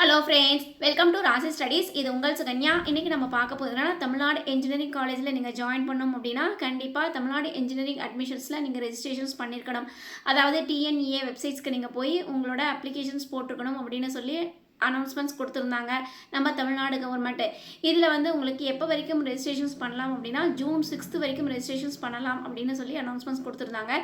Hello friends, welcome to ராசி studies. இது உங்கள் சுகன்யா. இன்றைக்கி நம்ம பார்க்க போகிறதுனா தமிழ்நாடு இன்ஜினியரிங் காலேஜில் நீங்கள் ஜாயின் பண்ணணும் அப்படின்னா கண்டிப்பாக தமிழ்நாடு இன்ஜினியரிங் அட்மிஷன்ஸில் நீங்கள் ரெஜிஸ்ட்ரேஷன்ஸ் பண்ணியிருக்கணும். அதாவது டிஎன்இஏ வெப்சைட்ஸ்க்கு நீங்கள் போய் உங்களோட அப்ளிகேஷன்ஸ் போட்டிருக்கணும் அப்படின்னு சொல்லி அனௌன்ஸ்மெண்ட்ஸ் கொடுத்துருந்தாங்க நம்ம தமிழ்நாடு கவர்மெண்ட்டு. இதில் வந்து உங்களுக்கு எப்போ வரைக்கும் ரெஜிஸ்ட்ரேஷன்ஸ் பண்ணலாம் அப்படின்னா ஜூன் 6 வரைக்கும் ரெஜிஸ்ட்ரேஷன்ஸ் பண்ணலாம் அப்படின்னு சொல்லி அனௌன்ஸ்மெண்ட்ஸ் கொடுத்துருந்தாங்க.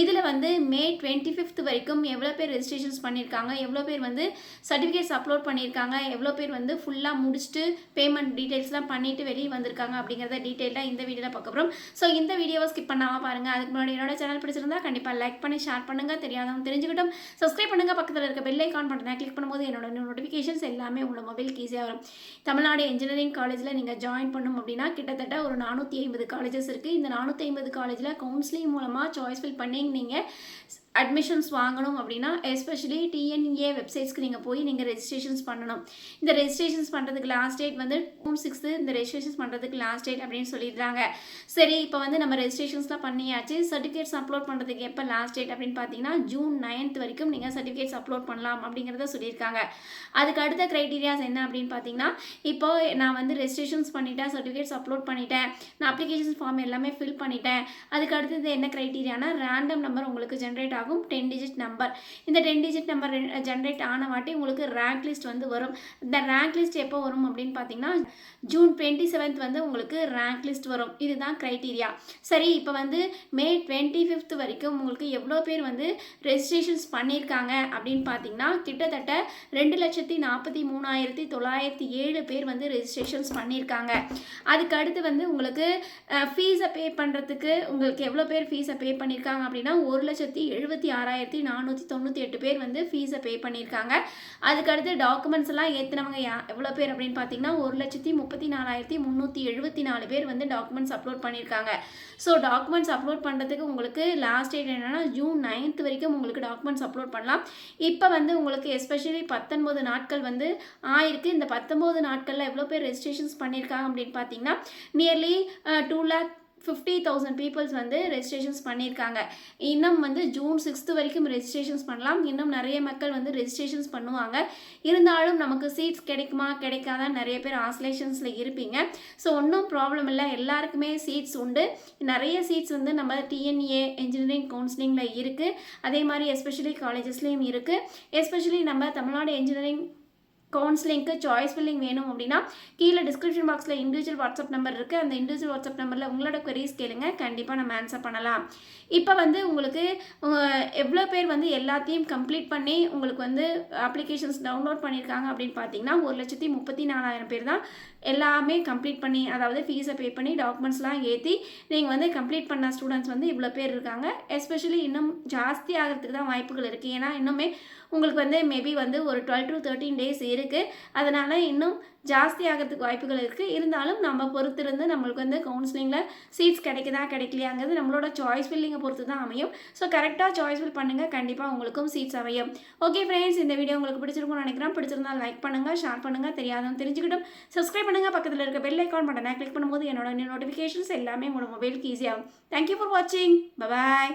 இதில் வந்து மே 25 வரைக்கும் எவ்வளோ பேர் ரெஜிஸ்ட்ரேஷன்ஸ் பண்ணியிருக்காங்க, எவ்வளோ பேர் வந்து சர்டிஃபிகேட்ஸ் அப்லோட் பண்ணியிருக்காங்க, எவ்வளோ பேர் வந்து ஃபுல்லாக முடிச்சுட்டு பேமெண்ட் டீட்டெயில்ஸ்லாம் பண்ணிவிட்டு வெளியே வந்திருக்காங்க அப்படிங்கிறத டீட்டெயிலாக இந்த வீடியோவில் பார்க்க போகிறோம். ஸோ இந்த வீடியோவை ஸ்கிப் பண்ணாமல் பாருங்கள். அதுக்கு முன்னாடி என்னோட சேனல் பிடிச்சிருந்தா கண்டிப்பாக லைக் பண்ணி ஷேர் பண்ணுங்கள். தெரியாதவங்க தெரிஞ்சுக்கிட்டோம். சப்ஸ்கிரைப் பண்ணுங்கள். பக்கத்தில் இருக்க பெல் ஐக்கான் பட்டனை கிளிக் பண்ணும்போது என்னோட நோட்டிஃபிகேஷன்ஸ் எல்லாமே உங்களோட மொபைலுக்கு ஈஸியாக வரும். தமிழ்நாடு இன்ஜினியரிங் காலேஜில் நீங்கள் ஜாயின் பண்ணணும் அப்படின்னா கிட்டத்தட்ட ஒரு 450 காலேஜஸ் இருக்குது. இந்த 450 காலேஜில் கவுன்சிலிங் மூலமாக சாய்ஸ் ஃபில் பண்ணி நீங்கள் அட்மிஷன்ஸ் வாங்கணும் அப்படின்னா எஸ்பெஷலி டிஎன்இஏ வெப்சைட்ஸ்க்கு நீங்கள் போய் நீங்கள் ரெஜிஸ்ட்ரேஷன்ஸ் பண்ணணும். இந்த ரெஜிஸ்ட்ரேஷன்ஸ் பண்ணுறதுக்கு லாஸ்ட் டேட் வந்து ஜூன் 6 இந்த ரெஜிஸ்ட்ரேஷன்ஸ் பண்ணுறதுக்கு லாஸ்ட் டேட் அப்படின்னு சொல்லிடுறாங்க. சரி, இப்போ வந்து நம்ம ரெஜிஸ்ட்ரேஷன்ஸ்லாம் பண்ணியாச்சு. சர்டிஃபிகேட்ஸ் அப்லோட் பண்ணுறதுக்கு எப்போ லாஸ்ட் டேட் அப்படின்னு பார்த்தீங்கன்னா ஜூன் 9 வரைக்கும் நீங்கள் சர்டிஃபிகேட்ஸ் அப்லோட் பண்ணலாம் அப்படிங்கிறத சொல்லியிருக்காங்க. அதுக்கு அடுத்த க்ரைட்டீரியாஸ் என்ன அப்படின்னு பார்த்தீங்கன்னா, இப்போ நான் வந்து ரெஜிஸ்ட்ரேஷன்ஸ் பண்ணிட்டேன், சர்டிஃபிகேட்ஸ் அப்லோட் பண்ணிட்டேன், நான் அப்ளிகேஷன் ஃபார்ம் எல்லாமே ஃபில் பண்ணிட்டேன். அதுக்கு அடுத்தது என்ன க்ரைட்டீரியானா ரேண்டம் நம்பர் உங்களுக்கு ஜென்ரேட் ஆகும், 10 டிஜிட் நம்பர். இந்த 10 டிஜிட் நம்பர் ஜென்ரேட் ஆன வாட்டி உங்களுக்கு ரேங்க் லிஸ்ட் வந்து வரும். இந்த ரேங்க் லிஸ்ட் எப்போ வரும் அப்படின்னு பார்த்தீங்கன்னா ஜூன் 27 வந்து உங்களுக்கு ரேங்க் லிஸ்ட் வரும். இதுதான் க்ரைட்டீரியா. சரி, இப்போ வந்து மே 25 வரைக்கும் உங்களுக்கு எவ்வளோ பேர் வந்து ரெஜிஸ்ட்ரேஷன்ஸ் பண்ணியிருக்காங்க அப்படின்னு பார்த்தீங்கன்னா கிட்டத்தட்ட 2,43,907 பேர் வந்து ரெஜிஸ்ட்ரேஷன்ஸ் பண்ணியிருக்காங்க. அதுக்கு அடுத்து வந்து உங்களுக்கு ஃபீஸை பே பண்ணுறதுக்கு உங்களுக்கு எவ்வளோ பேர் ஃபீஸை பே பண்ணியிருக்காங்க அப்படின்னா 1,76,498 பேர் வந்து ஃபீஸை பே பண்ணியிருக்காங்க. அதுக்கடுத்து டாக்குமெண்ட்ஸ் எல்லாம் ஏற்றினவங்க எவ்வளோ பேர் அப்படின்னு பார்த்தீங்கன்னா 1,34,374 பேர் வந்து டாக்குமெண்ட்ஸ் அப்லோட் பண்ணியிருக்காங்க. ஸோ டாக்குமெண்ட்ஸ் அப்லோட் பண்ணுறதுக்கு உங்களுக்கு லாஸ்ட் டேட் என்னென்னா ஜூன் 9 வரைக்கும் உங்களுக்கு டாக்குமெண்ட்ஸ் அப்லோட் பண்ணலாம். இப்போ வந்து உங்களுக்கு எஸ்பெஷலி 19 நாட்கள் வந்து ஆயிருக்கு. இந்த 19 நாட்களில் எவ்வளோ பேர் ரெஜிஸ்ட்ரேஷன்ஸ் பண்ணியிருக்காங்க அப்படின்னு பார்த்தீங்கன்னா நியர்லி 2,50,000 பீப்புள்ஸ் வந்து ரெஜிஸ்ட்ரேஷன்ஸ் பண்ணியிருக்காங்க. இன்னும் வந்து ஜூன் 6 வரைக்கும் ரெஜிஸ்ட்ரேஷன்ஸ் பண்ணலாம். இன்னும் நிறைய மக்கள் வந்து ரெஜிஸ்ட்ரேஷன்ஸ் பண்ணுவாங்க. இருந்தாலும் நமக்கு சீட்ஸ் கிடைக்குமா கிடைக்காதா நிறைய பேர் ஆஸ்லேஷன்ஸில் இருப்பீங்க. ஸோ ஒன்றும் ப்ராப்ளம் இல்லை, எல்லாருக்குமே சீட்ஸ் உண்டு. நிறைய சீட்ஸ் வந்து நம்ம டிஎன்இஏ இன்ஜினியரிங் கவுன்சிலிங்கில் இருக்குது. அதே மாதிரி எஸ்பெஷலி காலேஜஸ்லேயும் இருக்குது. எஸ்பெஷலி நம்ம தமிழ்நாடு இன்ஜினியரிங் கவுன்சிலிங்க்கு சாய்ஸ் ஃபில்லிங் வேணும் அப்படின்னா கீழே டிஸ்கிரிப்ஷன் பாக்ஸில் இண்டிவிஜுவல் வாட்ஸ்அப் நம்பர் இருக்குது. அந்த இண்டிவிஜுவல் வாட்ஸ்அப் நம்பரில் உங்களோட queries கேளுங்க, கண்டிப்பாக நம்ம ஆன்சர் பண்ணலாம். இப்போ வந்து உங்களுக்கு எவ்வளோ பேர் வந்து எல்லாத்தையும் கம்ப்ளீட் பண்ணி உங்களுக்கு வந்து அப்ளிகேஷன்ஸ் டவுன்லோட் பண்ணியிருக்காங்க அப்படின்னு பார்த்தீங்கன்னா 1,34,000 பேர் தான் எல்லாமே கம்ப்ளீட் பண்ணி, அதாவது ஃபீஸை பே பண்ணி டாக்குமெண்ட்ஸ்லாம் ஏற்றி நீங்கள் வந்து கம்ப்ளீட் பண்ண ஸ்டூடெண்ட்ஸ் வந்து இவ்வளோ பேர் இருக்காங்க. எஸ்பெஷலி இன்னும் ஜாஸ்தி ஆகிறதுக்கு தான் வாய்ப்புகள் இருக்குது. ஏன்னா இன்னுமே உங்களுக்கு வந்து மேபி வந்து ஒரு 12 to 13 டேஸ் இருக்குது. அதனால் இன்னும் ஜாஸ்தி ஆகிறதுக்கு வாய்ப்புகள் இருக்குது. இருந்தாலும் நம்ம பொறுத்திருந்து நம்மளுக்கு வந்து கவுன்சிலிங்கில் சீட்ஸ் கிடைக்குதா கிடைக்கலையாங்கிறது நம்மளோட சாய்ஸ் ஃபில்லிங்கை பொறுத்து தான் அமையும். ஸோ கரெக்டாக சாய்ஸ் ஃபில் பண்ணுங்கள், கண்டிப்பாக உங்களுக்கும் சீட்ஸ் அமையும். ஓகே ஃப்ரெண்ட்ஸ், இந்த வீடியோ உங்களுக்கு பிடிச்சிருக்கும்னு நினைக்கிறேன். பிடிச்சிருந்தால் லைக் பண்ணுங்கள், ஷேர் பண்ணுங்கள். தெரியாதவங்க தெரிஞ்சுக்கிட்டும் சப்ஸ்கிரைப் பண்ணுங்கள். பக்கத்தில் இருக்க பெல் ஐக்கான் பட்டனை கிளிக் பண்ணும்போது என்னோட நோட்டிஃபிகேஷன்ஸ் எல்லாமே உங்களோட மொபைலுக்கு ஈஸியாகும். தேங்க்யூ ஃபார் வாட்சிங். பாய்.